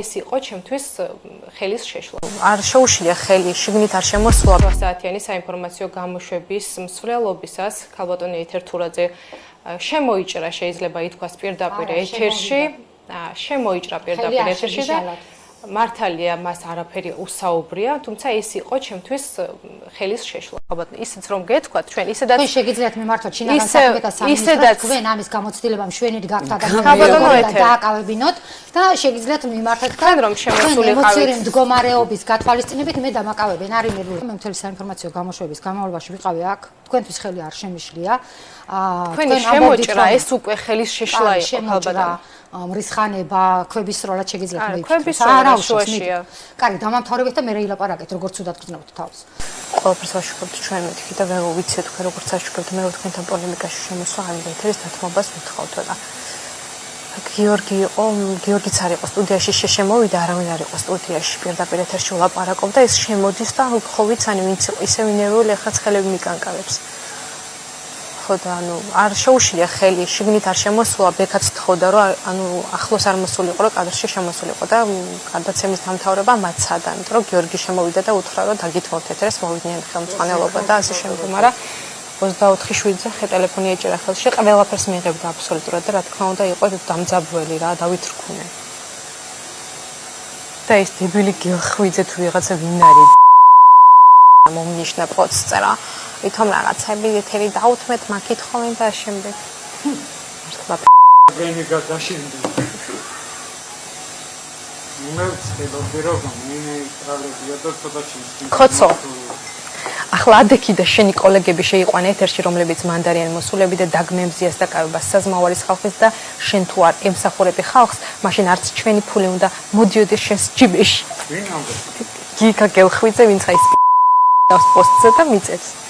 ის იყო ჩემთვის ხელის შეშლა. არ შეუშლია ხელი, შიგნით არ შემოსულა. 8 საათიანი საინფორმაციო გამოშვების მსვლელობისას ქალბატონი ეთერ თურაძე შემოიჭრა, შეიძლება ითქვას პირდაპირ ეთერში, შემოიჭრა პირდაპირ ეთერში და მართალია მას არაფერი უსაუბრია, თუმცა ეს იყო ჩემთვის ხელის შეშლა. ისიც რომ გეთქვათ, ჩვენ ისედაც თქვენ შეგიძლიათ მიმართოთ შინაგან საქმეთა სამინისტროს თქვენ ამის გამოცდილება მშვენიერი გაქვთ და დააკავებინოთ და შეგიძლიათ მიმართოთ თქვენ რომ შემოსულიყავით მდგომარეობის გათვალისწინებით მე დამაკავებენ არის მე მთელი საინფორმაციო გამოშვების განმავლობაში ვიყავი აქ თქვენთვის ხელი არ შემიშლია თქვენ შემოჭრა ეს უკვე ხელის შეშლა იყო ქალბატონი მრისხანება, ქვების სროლა შეგიძლიათ მოიქცეთ. ქვების სროლა შუაშია. კარგი, დამამთავრებით და მე რეილაპარაკეთ, როგორც უდად გრძნობთ თავს. ყველაფერს ვაშუქებთ ჩვენ მეთქი და ვეღარ ვიცით თქვენ როგორც აშუქებთ, მე თქვენთან პოლემიკაში შემოსვა ამ ეთერის დათმობას ვთხოვთ და გიორგიც არ იყო სტუდიაში შემოვიდა, არავინ არ იყო სტუდიაში პირდაპირ ეთერში ვლაპარაკობდა, ეს შემოდის და ხო ვიცანი ვინც იყო ისე მინერვული ახლა ცხელები მიკანკავებს. და ანუ არ შეუშლია ხელი, შიგნით არ შემოსულა, ბექაც თხოვდა რომ ანუ ახლოს არ მოსულიყო, რომ კადრში შემოსულიყო და გადაცემის დამთავრება მაცადა, იმიტომ რომ გიორგი შემოვიდა და უთხრა რომ დაგითხოვთ ეთერს, მოვიდნენ ხელმძღვანელობა და ასე შემდეგ, მაგრამ 24/7-ზე ტელეფონი ეჭერა ხელში, ყველაფერს მიიღებდა აბსოლუტურად და რა თქმა უნდა იყო დამძაბველი რა, დავითრქუნე. და ეს დებილი გელხვიძე თუ ვიღაცა ვინ არის მომნიშნა პოსტს წერა. ვითომ რაღაცები ეთერი დაუთმეთ, მაგითხოვენ და შემდეგ. მართლა პრემი გადაშენდი. მე ვწებოდი რომ მე ტრალებია და ცოტა შეიძლება. ხოცო. ახლა ადექი და შენი კოლეგები შეიყვან ეთერში, რომლებიც მანდარიან მოსულები და დაგმემზიას და კავებას საზმავალის ხალხის და შენ თუ არ ემსახურები ხალხს, მაშინ არც ჩვენი ფული უნდა მოდიოდეს შენს ჯიბეში. ვინ ამბობს? გიგა გელხვიძე ვინც აი ეს პოსტზე და მიწევს.